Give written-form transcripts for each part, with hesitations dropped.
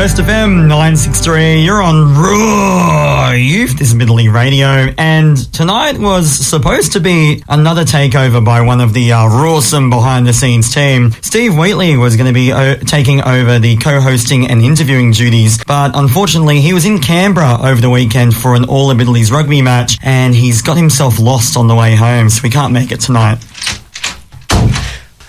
Coast FM 963. You're on Raw Youth Disability Radio, and tonight was supposed to be another takeover by one of the Rawsome behind-the-scenes team. Steve Wheatley was going to be taking over the co-hosting and interviewing duties, but unfortunately he was in Canberra over the weekend for an All Abilities rugby match, and he's got himself lost on the way home, so we can't make it tonight.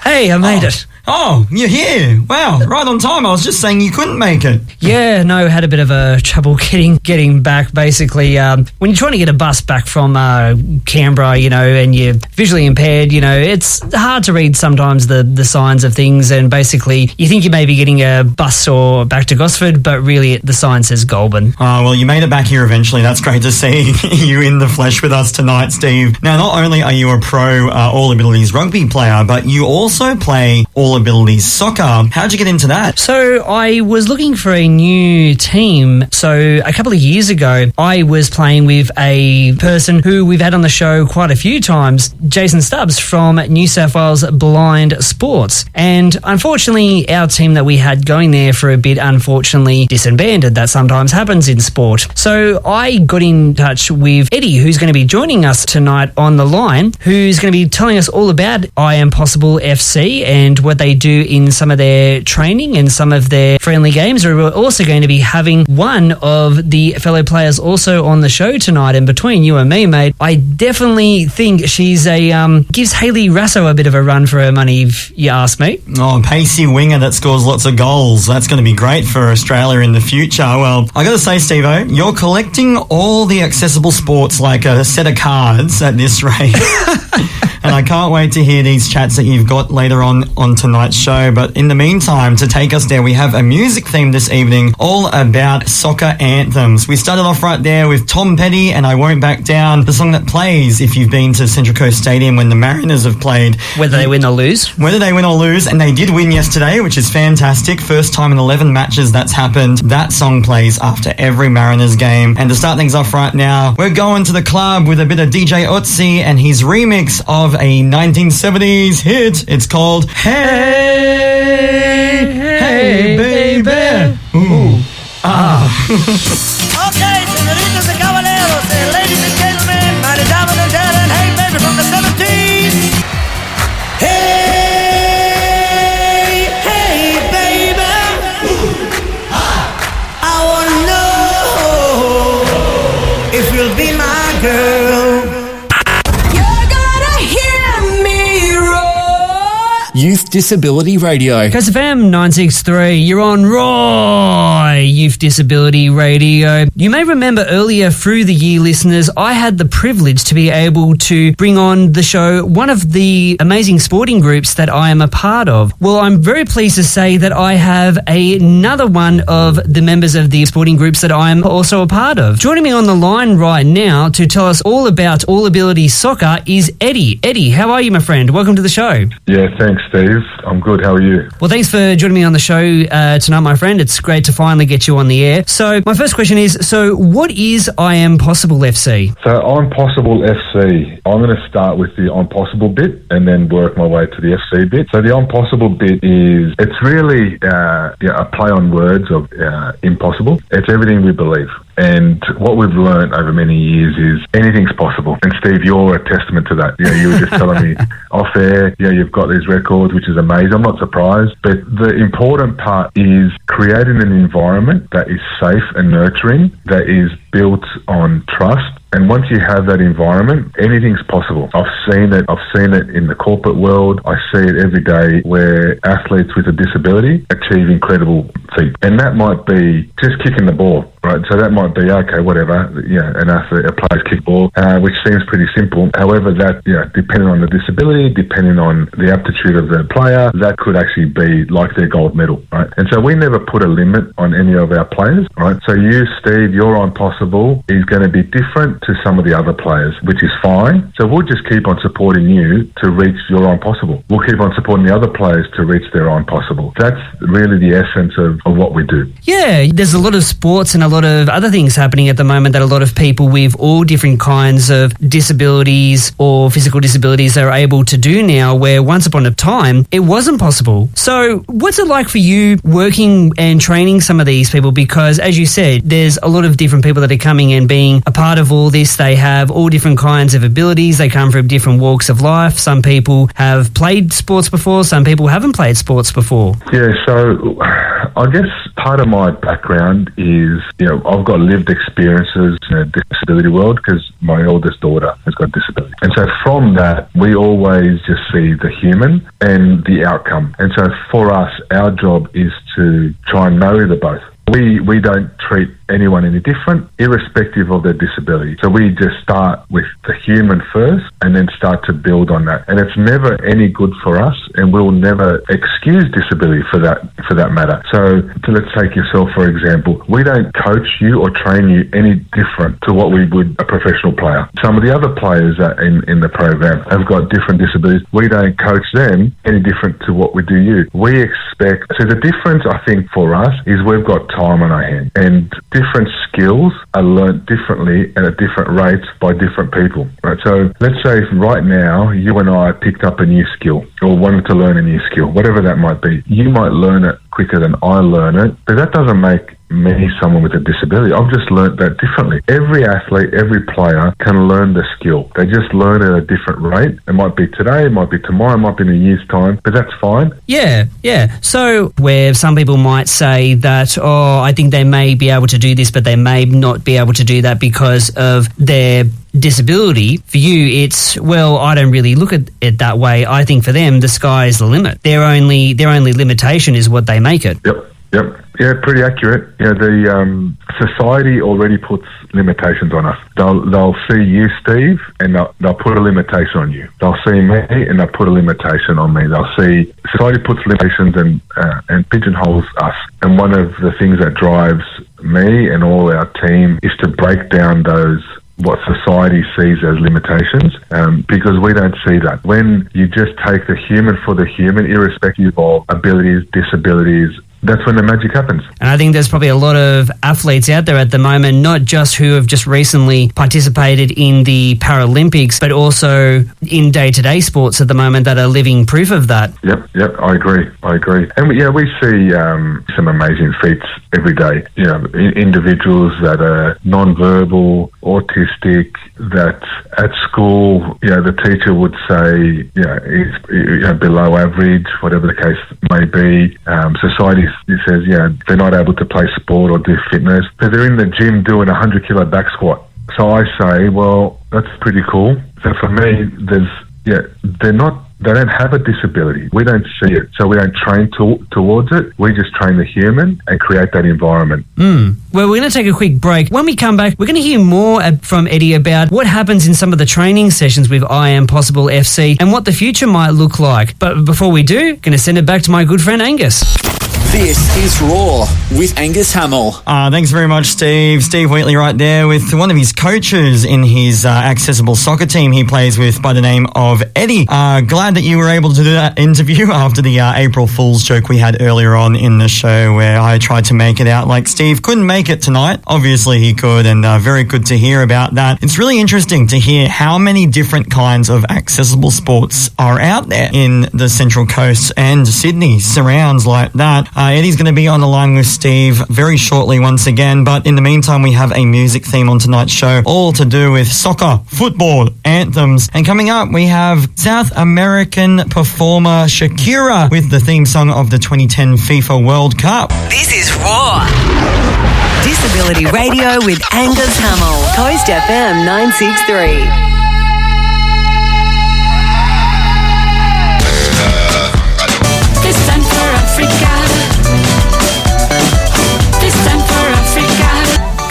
Hey, I made it. Oh, you're here. Wow, right on time. I was just saying you couldn't make it. Yeah, no, had a bit of a trouble getting back, basically. When you're trying to get a bus back from Canberra, you know, and you're visually impaired, you know, it's hard to read sometimes the signs of things, and basically you think you may be getting a bus or back to Gosford, but really the sign says Goulburn. Oh, well, you made it back here eventually. That's great to see you in the flesh with us tonight, Steve. Now, not only are you a pro All Abilities rugby player, but you also play All Abilities soccer. How'd you get into that? So I was looking for a new team. So a couple of years ago, I was playing with a person who we've had on the show quite a few times, Jason Stubbs from New South Wales Blind Sports. And unfortunately, our team that we had going there for a bit, unfortunately, disbanded. That sometimes happens in sport. So I got in touch with Eddie, who's going to be joining us tonight on the line, who's going to be telling us all about I Am Possible FC and what they do in some of their training and some of their friendly games. We're also going to be having one of the fellow players also on the show tonight. And between you and me, mate, I definitely think she's gives Hayley Rasso a bit of a run for her money, if you ask me. Oh, pacey winger that scores lots of goals. That's going to be great for Australia in the future. Well, I got to say, Steve-O, you're collecting all the accessible sports like a set of cards at this rate. And I can't wait to hear these chats that you've got later on tonight's show. But in the meantime, to take us there, we have a music theme this evening all about soccer anthems. We started off right there with Tom Petty and I Won't Back Down, the song that plays if you've been to Central Coast Stadium when the Mariners have played. Whether they win or lose. Whether they win or lose, and they did win yesterday, which is fantastic. First time in 11 matches that's happened. That song plays after every Mariners game. And to start things off right now, we're going to the club with a bit of DJ Otzi and his remix of a 1970s hit. It's called Hey, Hey, Baby. Ooh. Okay, senoritas and caballeros, ladies and gentlemen, meine Damen und Herren, Hey Baby from the 70s. Hey, hey, baby. I wanna know if you'll be my girl. Youth Disability Radio. Coast FM 963, you're on Raw Youth Disability Radio. You may remember earlier through the year, listeners, I had the privilege to be able to bring on the show one of the amazing sporting groups that I am a part of. Well, I'm very pleased to say that I have another one of the members of the sporting groups that I'm also a part of. Joining me on the line right now to tell us all about All Ability Soccer is Eddie. Eddie, how are you, my friend? Welcome to the show. Yeah, thanks, Steve. I'm good. How are you? Well, thanks for joining me on the show tonight, my friend. It's great to finally get you on the air. So my first question is, what is I Am Possible FC? So I'm Possible FC. I'm going to start with the I'm Possible bit and then work my way to the FC bit. So the I'm Possible bit is, it's really a play on words of impossible. It's everything we believe. And what we've learned over many years is anything's possible. And Steve, you're a testament to that. You know, you were just telling me off air, you've got these records, which is amazing. I'm not surprised. But the important part is creating an environment that is safe and nurturing, that is built on trust. And once you have that environment, anything's possible. I've seen it in the corporate world. I see it every day where athletes with a disability achieve incredible feats. And that might be just kicking the ball, right? So that might be, okay, whatever, an athlete, a player's kick ball, which seems pretty simple. However, that, depending on the disability, depending on the aptitude of the player, that could actually be like their gold medal, right? And so we never put a limit on any of our players, right? So you, Steve, your I'm Possible is going to be different different to some of the other players, which is fine. So we'll just keep on supporting you to reach your impossible. We'll keep on supporting the other players to reach their impossible. That's really the essence of what we do. Yeah, there's a lot of sports and a lot of other things happening at the moment that a lot of people with all different kinds of disabilities or physical disabilities are able to do now, where once upon a time it wasn't possible. So what's it like for you working and training some of these people? Because as you said, there's a lot of different people that are coming and being a part of all this. They have all different kinds of abilities. They come from different walks of life. Some people have played sports before. Some people haven't played sports before. Yeah, so I guess part of my background is, I've got lived experiences in a disability world because my oldest daughter has got disability. And so from that, we always just see the human and the outcome. And so for us, our job is to try and marry the both. We don't treat anyone any different, irrespective of their disability. So we just start with the human first and then start to build on that. And it's never any good for us, and we'll never excuse disability for that matter. So let's take yourself, for example. We don't coach you or train you any different to what we would a professional player. Some of the other players in the program have got different disabilities. We don't coach them any different to what we do you. We expect, so the difference I think for us is we've got time on our hands, and different skills are learnt differently and at different rates by different people, right? So let's say right now you and I picked up a new skill or wanted to learn a new skill, whatever that might be. You might learn it quicker than I learn it, but that doesn't make me someone with a disability. I've just learnt that differently. Every athlete, every player can learn the skill. They just learn at a different rate. It might be today, it might be tomorrow, it might be in a year's time, but that's fine. Yeah. So where some people might say that, I think they may be able to do this, but they may not be able to do that because of their disability. For you, it's, well, I don't really look at it that way. I think for them, the sky is the limit. Their only limitation is what they make it. Yep. Yeah, pretty accurate. The society already puts limitations on us. They'll see you, Steve, and they'll put a limitation on you. They'll see me, and they'll put a limitation on me. They'll see society puts limitations and pigeonholes us. And one of the things that drives me and all our team is to break down those what society sees as limitations, because we don't see that. When you just take the human for the human, irrespective of abilities, disabilities, that's when the magic happens. And I think there's probably a lot of athletes out there at the moment, not just who have just recently participated in the Paralympics, but also in day-to-day sports at the moment that are living proof of that. Yep, I agree. And we see some amazing feats every day. Individuals that are non-verbal, autistic, that at school, the teacher would say, is below average, whatever the case may be. Society says, they're not able to play sport or do fitness, but they're in the gym doing a 100-kilo back squat. So I say, well, that's pretty cool. So for me, they don't have a disability. We don't see it, so we don't train towards it. We just train the human and create that environment. Well, we're going to take a quick break. When we come back, we're going to hear more from Eddie about what happens in some of the training sessions with I Am Possible FC and what the future might look like. But before we do, going to send it back to my good friend Angus. This is Raw with Angus Hamill. Thanks very much, Steve. Steve Wheatley right there with one of his coaches in his accessible soccer team he plays with by the name of Eddie. Glad that you were able to do that interview after the April Fool's joke we had earlier on in the show where I tried to make it out like Steve couldn't make it tonight. Obviously he could, and very good to hear about that. It's really interesting to hear how many different kinds of accessible sports are out there in the Central Coast and Sydney surrounds like that. Eddie's going to be on the line with Steve very shortly once again, but in the meantime we have a music theme on tonight's show, all to do with soccer, football, anthems, and coming up we have South American performer Shakira with the theme song of the 2010 FIFA World Cup. This is Raw. Disability Radio with Angus Hamill. Coast FM 963.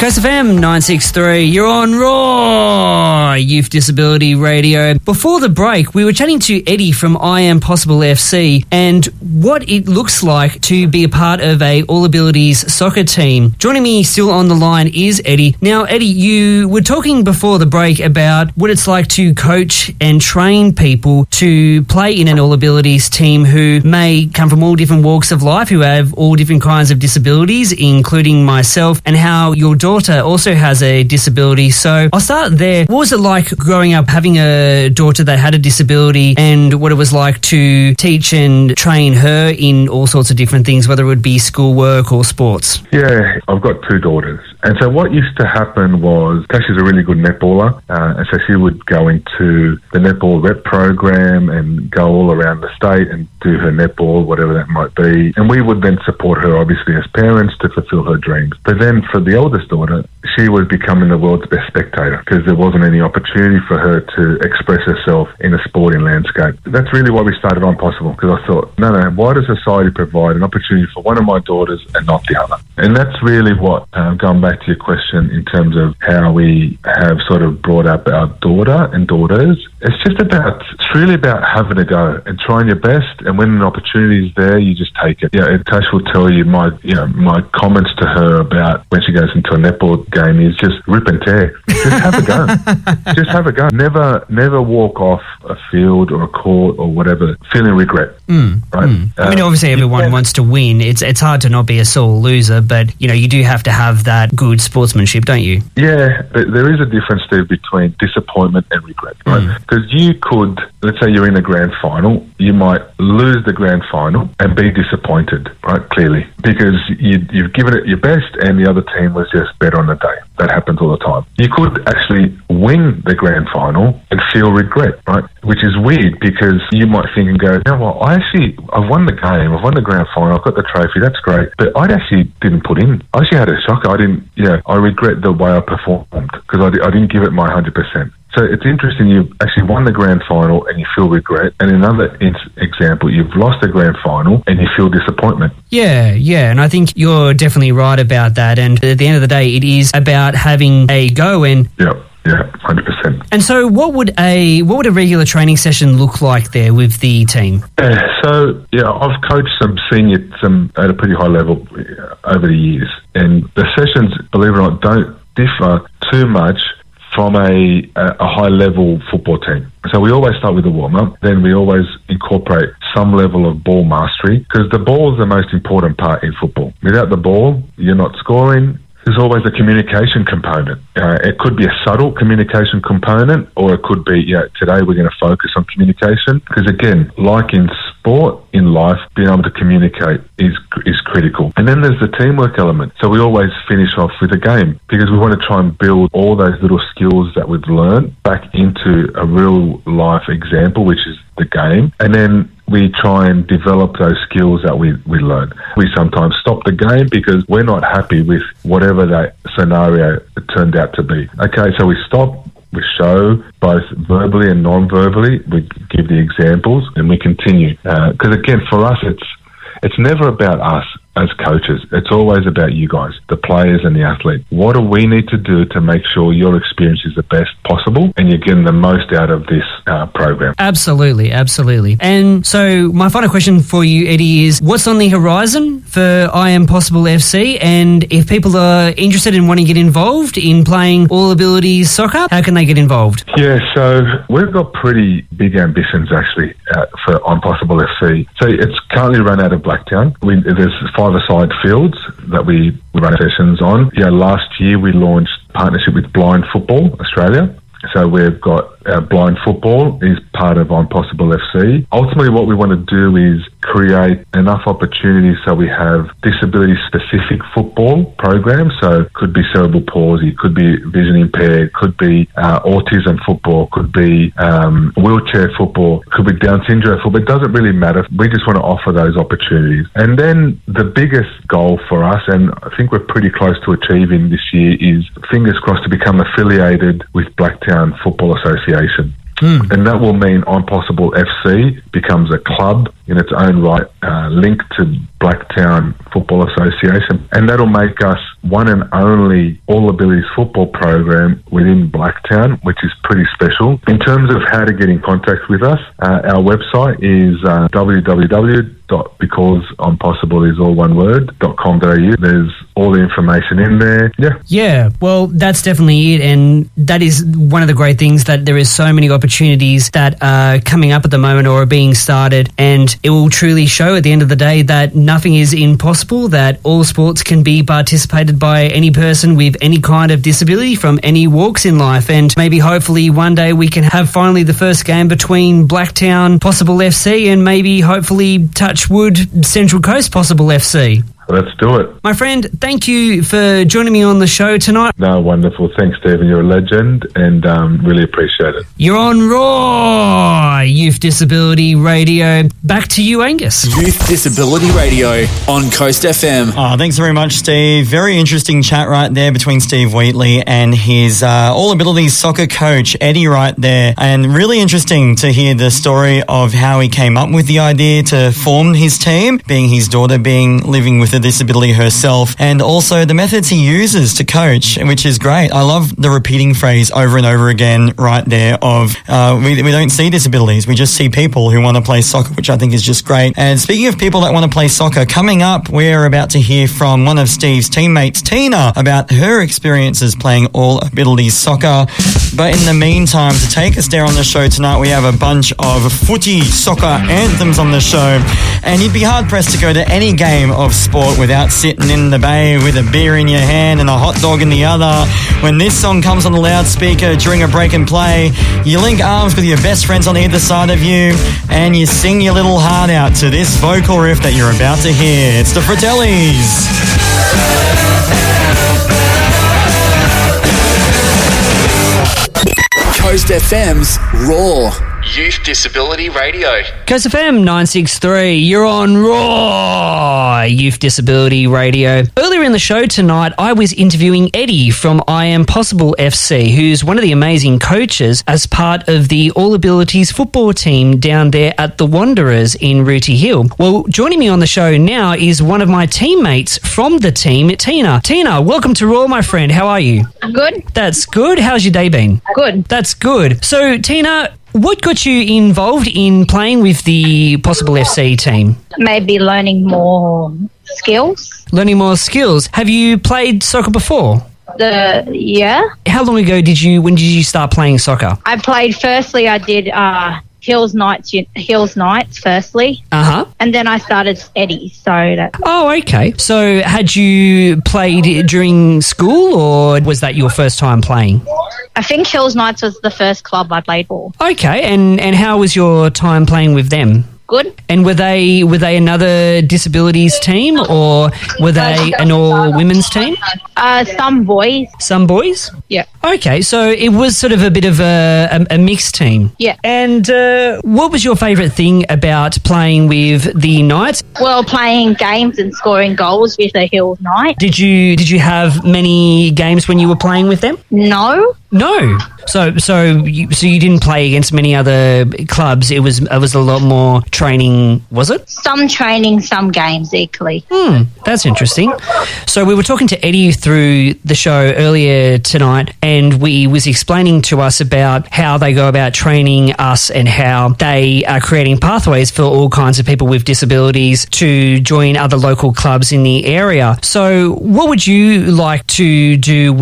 Coast FM 963, you're on Raw Youth Disability Radio. Before the break, we were chatting to Eddie from I Am Possible FC and what it looks like to be a part of a All Abilities soccer team. Joining me still on the line is Eddie. Now, Eddie, you were talking before the break about what it's like to coach and train people to play in an All Abilities team who may come from all different walks of life, who have all different kinds of disabilities, including myself, and how your daughter also has a disability. So I'll start there. What was it like growing up having a daughter that had a disability and what it was like to teach and train her in all sorts of different things, whether it would be schoolwork or sports? Yeah, I've got two daughters. And so what used to happen was, Tasha's a really good netballer, and so she would go into the netball rep program and go all around the state and do her netball, whatever that might be. And we would then support her, obviously, as parents to fulfill her dreams. But then for the oldest daughter, she was becoming the world's best spectator because there wasn't any opportunity for her to express herself in a sporting landscape. That's really why we started On Possible, because I thought, no, why does society provide an opportunity for one of my daughters and not the other? And that's really what, going back to your question in terms of how we have sort of brought up our daughter and daughters, it's really about having a go and trying your best, and when an opportunity is there, you just take it. Yeah, and Tash will tell you my comments to her about when she goes into a netball game is just rip and tear. Just have a go. Just have a go. Never walk off a field or a court or whatever feeling regret. Right? I mean, obviously everyone wants to win. It's hard to not be a sore loser, but you do have to have that good sportsmanship, don't you? Yeah, but there is a difference, Steve, between disappointment and regret, right? Because you could, let's say you're in a grand final, you might lose the grand final and be disappointed, right? Clearly, because you've given it your best and the other team was just better on the day. That happens all the time. You could actually win the grand final and feel regret, right? Which is weird because you might think and go, I've won the game, I've won the grand final, I've got the trophy, that's great, but I actually didn't put in. I actually had a shocker. I regret the way I performed because I didn't give it my 100%. So it's interesting, you've actually won the grand final and you feel regret. And in another example, you've lost the grand final and you feel disappointment. Yeah. And I think you're definitely right about that. And at the end of the day, it is about having a go and... Yeah, 100%. And so what would a regular training session look like there with the team? I've coached some at a pretty high level over the years. And the sessions, believe it or not, don't differ too much from a high-level football team. So we always start with a warm-up, then we always incorporate some level of ball mastery, because the ball is the most important part in football. Without the ball, you're not scoring. There's always a communication component. It could be a subtle communication component, or it could be, today we're going to focus on communication. Because again, like in sport, in life, being able to communicate is critical. And then there's the teamwork element. So we always finish off with a game because we want to try and build all those little skills that we've learned back into a real life example, which is the game. And then we try and develop those skills that we learn. We sometimes stop the game because we're not happy with whatever that scenario turned out to be. Okay, so we stop, we show both verbally and non-verbally, we give the examples, and we continue. Because again, for us, it's never about us as coaches. It's always about you guys, the players and the athlete. What do we need to do to make sure your experience is the best possible and you're getting the most out of this program? Absolutely. And so my final question for you, Eddie, is what's on the horizon for I Am Possible FC? And if people are interested in wanting to get involved in playing All Abilities soccer, how can they get involved? Yeah, so we've got pretty big ambitions actually for I'm Possible FC. So it's currently run out of Blacktown. There's 5-a-side fields that we run sessions on. Last year we launched partnership with Blind Football Australia. So we've got blind football is part of On Possible FC. Ultimately, what we want to do is create enough opportunities so we have disability-specific football programs. So it could be cerebral palsy, could be vision impaired, could be autism football, could be wheelchair football, could be Down syndrome football. It doesn't really matter. We just want to offer those opportunities. And then the biggest goal for us, and I think we're pretty close to achieving this year, is fingers crossed to become affiliated with Blacktown Football Association. And that will mean On Possible FC becomes a club in its own right, linked to Blacktown Football Association. And that'll make us one and only All Abilities football program within Blacktown, which is pretty special. In terms of how to get in contact with us, our website is www.becauseimpossibleisalloneword.com.au. There's all the information in there. Yeah, well, that's definitely it, and that is one of the great things, that there is so many opportunities that are coming up at the moment or are being started, and it will truly show at the end of the day that nothing is impossible, that all sports can be participated by any person with any kind of disability from any walks in life, and maybe hopefully one day we can have finally the first game between Blacktown Possible FC and maybe hopefully touch wood Central Coast Possible FC. Let's do it. My friend, thank you for joining me on the show tonight. No, wonderful. Thanks, Stephen. You're a legend and really appreciate it. You're on Raw Youth Disability Radio. Back to you, Angus. Youth Disability Radio on Coast FM. Oh, thanks very much, Steve. Very interesting chat right there between Steve Wheatley and his All Abilities soccer coach, Eddie, right there. And really interesting to hear the story of how he came up with the idea to form his team, being his daughter living with a disability herself, and also the methods he uses to coach, which is great. I love the repeating phrase over and over again right there of we don't see disabilities, we just see people who want to play soccer, which I think is just great. And speaking of people that want to play soccer, coming up we're about to hear from one of Steve's teammates, Tina, about her experiences playing All Abilities soccer. But in the meantime, to take us there on the show tonight, we have a bunch of footy soccer anthems on the show, and you'd be hard pressed to go to any game of sport without sitting in the bay with a beer in your hand and a hot dog in the other. When this song comes on the loudspeaker during a break and play, you link arms with your best friends on either side of you and you sing your little heart out to this vocal riff that you're about to hear. It's the Fratellis. Coast FM's Raw Youth Disability Radio. Coast FM 963, you're on Raw Youth Disability Radio. Earlier in the show tonight, I was interviewing Eddie from I Am Possible FC, who's one of the amazing coaches as part of the All Abilities football team down there at the Wanderers in Rooty Hill. Well, joining me on the show now is one of my teammates from the team, Tina. Tina, welcome to Raw, my friend. How are you? I'm good. That's good. How's your day been? Good. That's good. So, Tina, what got you involved in playing with the Possible FC team? Maybe learning more skills. Learning more skills. Have you played soccer before? Yeah. How long ago when did you start playing soccer? I did Hills Nights firstly. Uh-huh. And then I started Eddie, so that... Oh, okay. So had you played during school, or was that your first time playing? I think Hills Nights was the first club I played for. Okay, and how was your time playing with them? Good. And were they another disabilities team, or were they an all-women's team? Some boys. Some boys? Yeah. Okay, so it was sort of a bit of a mixed team. Yeah. And what was your favourite thing about playing with the Knights? Well, playing games and scoring goals with the Hills Knights. Did you have many games when you were playing with them? No. No. So you didn't play against many other clubs. It was a lot more training, was it? Some training, some games equally. That's interesting. So we were talking to Eddie through the show earlier tonight, and he was explaining to us about how they go about training us and how they are creating pathways for all kinds of people with disabilities to join other local clubs in the area. So what would you like to do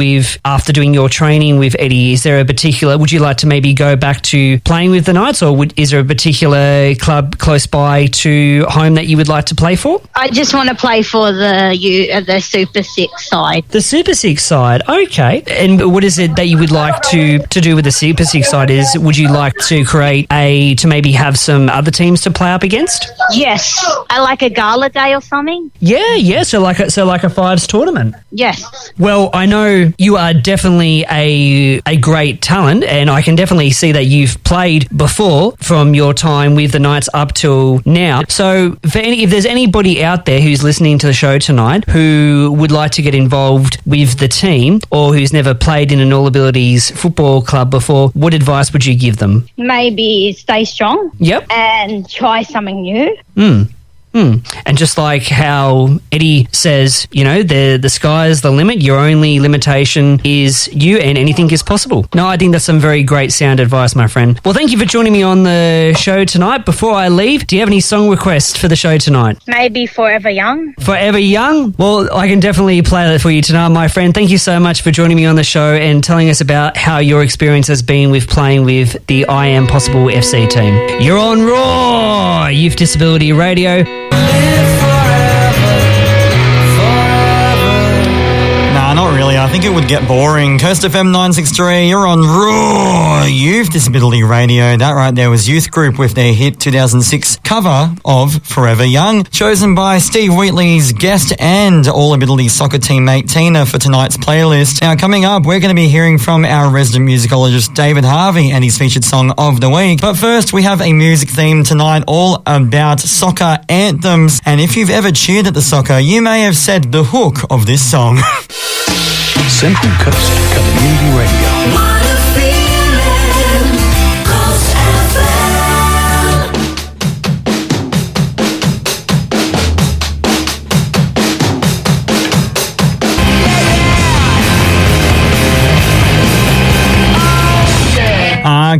after doing your training with Eddie? Would you like to maybe go back to playing with the Knights, or is there a particular club close by to home that you would like to play for? I just want to play for the Super 6 side. The Super 6 side, okay. And what is it that you would like to do with the Super 6 side? Would you like to to maybe have some other teams to play up against? Yes. I like a gala day or something. Yeah. So like a fives tournament. Yes. Well, I know you are definitely a great talent, and I can definitely see that you've played before from your time with the Knights up till now. So if there's anybody out there who's listening to the show tonight who would like to get involved with the team, or who's never played in an All Abilities football club before, what advice would you give them? Maybe stay strong. Yep. And try something new. And just like how Eddie says, you know, the sky's the limit. Your only limitation is you, and anything is possible. No, I think that's some very great sound advice, my friend. Well, thank you for joining me on the show tonight. Before I leave, do you have any song requests for the show tonight? Maybe Forever Young. Forever Young? Well, I can definitely play that for you tonight, my friend. Thank you so much for joining me on the show and telling us about how your experience has been with playing with the I Am Possible FC team. You're on Raw Youth Disability Radio. Not really. I think it would get boring. Coast FM 963, you're on Raw Youth Disability Radio. That right there was Youth Group with their hit 2006 cover of Forever Young, chosen by Steve Wheatley's guest and All-Ability soccer teammate Tina for tonight's playlist. Now, coming up, we're going to be hearing from our resident musicologist David Harvey and his featured song of the week. But first, we have a music theme tonight all about soccer anthems. And if you've ever cheered at the soccer, you may have said the hook of this song. Central Coast Community Radio. What a feeling, Coast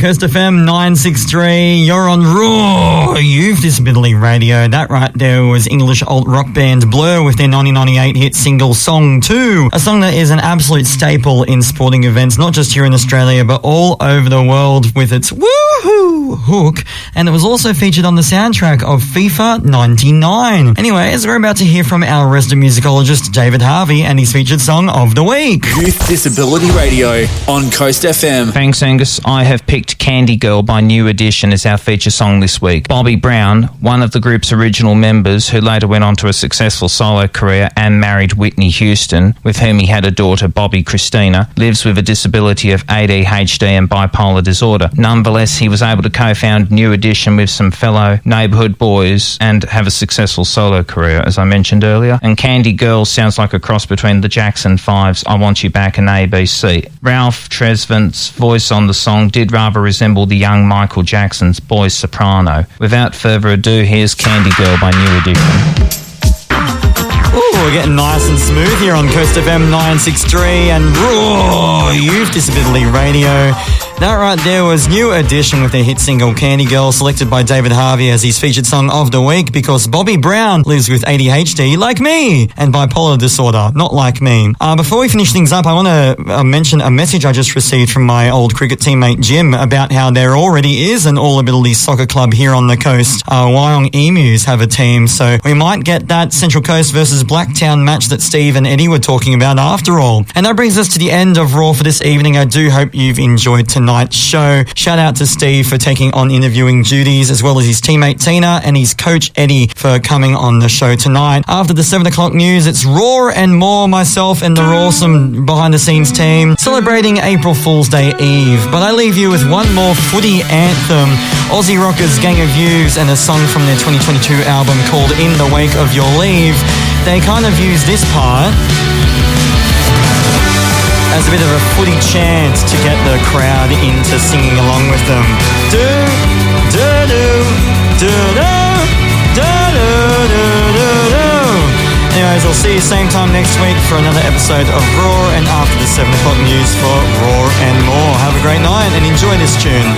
Coast FM 963, you're on Raw Youth Disability Radio. That right there was English alt rock band Blur with their 1998 hit single Song 2, a song that is an absolute staple in sporting events, not just here in Australia, but all over the world with its woohoo hook, and it was also featured on the soundtrack of FIFA 99. Anyways, we're about to hear from our resident musicologist David Harvey and his featured song of the week. Youth Disability Radio on Coast FM. Thanks, Angus. I have picked Candy Girl by New Edition as our feature song this week. Bobby Brown, one of the group's original members who later went on to a successful solo career and married Whitney Houston, with whom he had a daughter, Bobby Christina, lives with a disability of ADHD and bipolar disorder. Nonetheless, he was able to co-found New Edition with some fellow neighbourhood boys and have a successful solo career, as I mentioned earlier. And Candy Girl sounds like a cross between the Jackson 5's I Want You Back and ABC. Ralph Tresvant's voice on the song did rather resemble the young Michael Jackson's boy soprano. Without further ado, here's Candy Girl by New Edition. Ooh, we're getting nice and smooth here on Coast FM 963 and Raw Youth Disability Radio. That right there was New Edition with their hit single Candy Girl, selected by David Harvey as his featured song of the week, because Bobby Brown lives with ADHD like me and bipolar disorder, not like me. Before we finish things up, I want to mention a message I just received from my old cricket teammate Jim about how there already is an all-ability soccer club here on the coast. Wyong Emus have a team, so we might get that Central Coast versus Blacktown match that Steve and Eddie were talking about after all. And that brings us to the end of Raw for this evening. I do hope you've enjoyed tonight's show. Shout out to Steve for taking on interviewing duties, as well as his teammate Tina and his coach Eddie for coming on the show tonight. After the 7 o'clock news, it's Raw and more, myself and the Rawsome behind-the-scenes team, celebrating April Fool's Day Eve. But I leave you with one more footy anthem, Aussie Rockers Gang of Youths, and a song from their 2022 album called In the Wake of Your Leave. They kind of use this part as a bit of a footy chant to get the crowd into singing along with them. Do, do, do, do, do, do, do, do, do. Anyways, I'll see you same time next week for another episode of Raw, and after the 7 o'clock news for Raw and more. Have a great night and enjoy this tune.